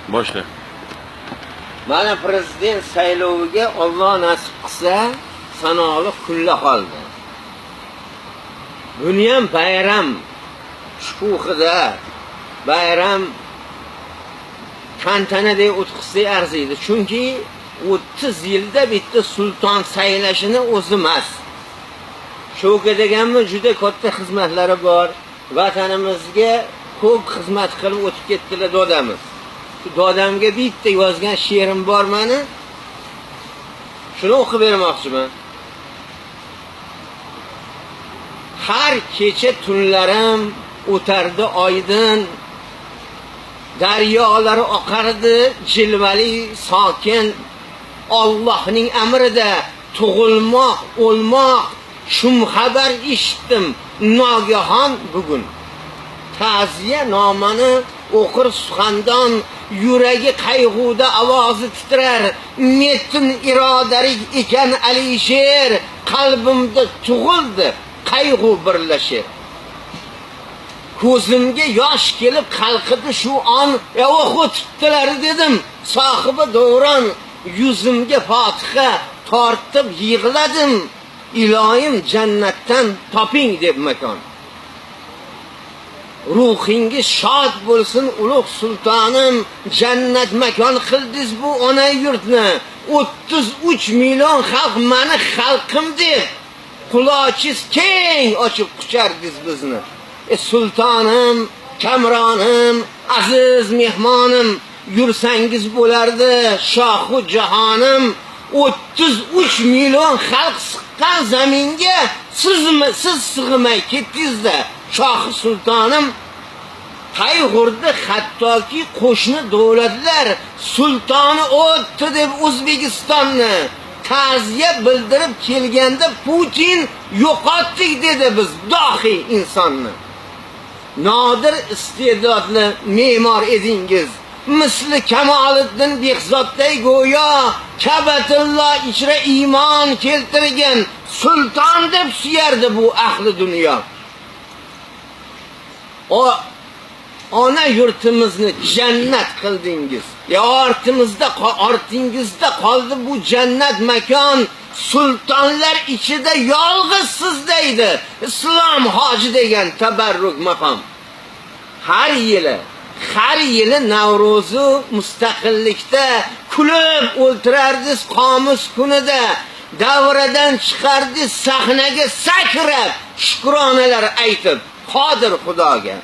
Boshla. Mana prezident sayloviga Alloh nasib qilsa, sanoqli kunlar qoldi. Buni ham bayram shukuhida, bayram tantanadek o'tkazsak arziydi. Chunki 30 yilda bitta sulton saylashini o'zi emas. Sho'ka deganmi juda katta xizmatlari bor. Vatanimizga ko'p xizmat qilib o'tib ketdilar dodamiz. Shu dodamga bitta yozgan she'rim bor meni. Shuni o'qib bermoqchiman. Har kecha tunlarim o'tardi oydin, daryolari oqardi jilvali sokin. Allohning amrida tug'ilmoq, o'lmoq, shum xabar eshitdim nogahon bugun. Ta'ziya nomani o'qir suxandon, yuragi qayg'uda ovozi titrar. Metin irodalik ekan Alisher, qalbimda tug'ildi qayg'u birlashib. Ko'zimga yosh kelib qalqidi shu on, o'qitibdilar dedim. Sohibi Davron yuzimga fotiha tortib yig'ladim. Ilohim jannatdan toping deb makon. Ruhingiz shod bo'lsin ulug' sultonim, jannat makon qildiz bu ona yurtni. 33 million xalq meni xalqim deb qulochiz keng ochib quchardiz bizni. Sultonim, Kamronim, aziz mehmonim, yursangiz bo'lardi shohu jahonim. 33 million xalq siqqan zaminga siz sig'may ketdingiz-da shohi sultonim. Qayg'urdi hattoki qo'shni davlatlar, sultoni o'tdi deb O'zbekistonni. Ta'ziya bildirib kelganda Putin yo'qotdik dedi biz dohiy insonni. Nodir iste'dodli me'mor edingiz. Misli Kamoliddin Behzodday go'yo Ka'batulloh ichra iymon keltirgan sulton deb suyardi bu ahli dunyo. Ona yurtimizni jannat qildingiz. Ortingizda qoldi bu jannat makon. Sultonlar ichida yolg'iz sizdaydi Islom hoji degan tabarruk maqom. Har yili Navro'zu mustaqillikda kulib o'ltirardiz qomus kunida. Davradan chiqardiz sahnaga sakrab shukronalar aytib qodir Xudoga.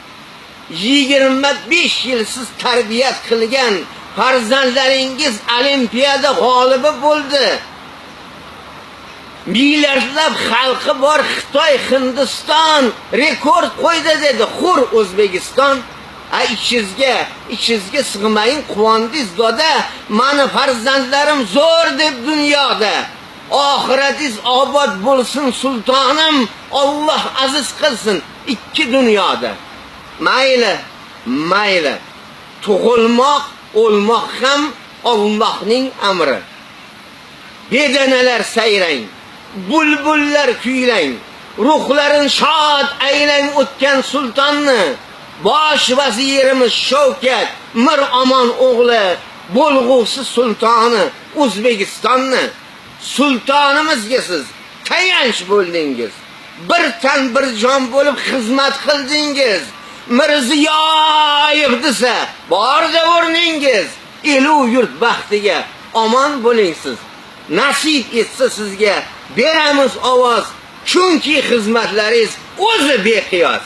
25 yil siz tarbiyat qilgan farzandlaringiz olimpiada g'olibi bo'ldi. Milliardlab xalqi bor Xitoy, Hindiston rekord qo'ydi dedi xur O'zbekiston. Ichizga sig'maying quvondiz doda, mani farzandlarim zo'r deb dunyoda. Oxiratingiz obod bo'lsin sultonim, Alloh aziz qilsin ikki dunyoda. Mayli. Tug'ilmoq, o'lmoq ham Allohning amri. Bedanalar sayrang, bulbullar kuylang, ruhlarin shod aylang o'tgan sultonni. Bosh vazirimiz Shavkat Mir-Omon o'g'li bo'lg'usi sultoni O'zbekistonni. Sultonimizga siz tayanch bo'ldingiz. Bir tan bir jon bo'lib xizmat qildingiz. Mirziyoyev desa borda o'rningiz. Elu yurt baxtiga omon bo'ling siz. Nasib etsa sizga beramiz ovoz, chunki xizmatlaringiz o'zi beqiyos.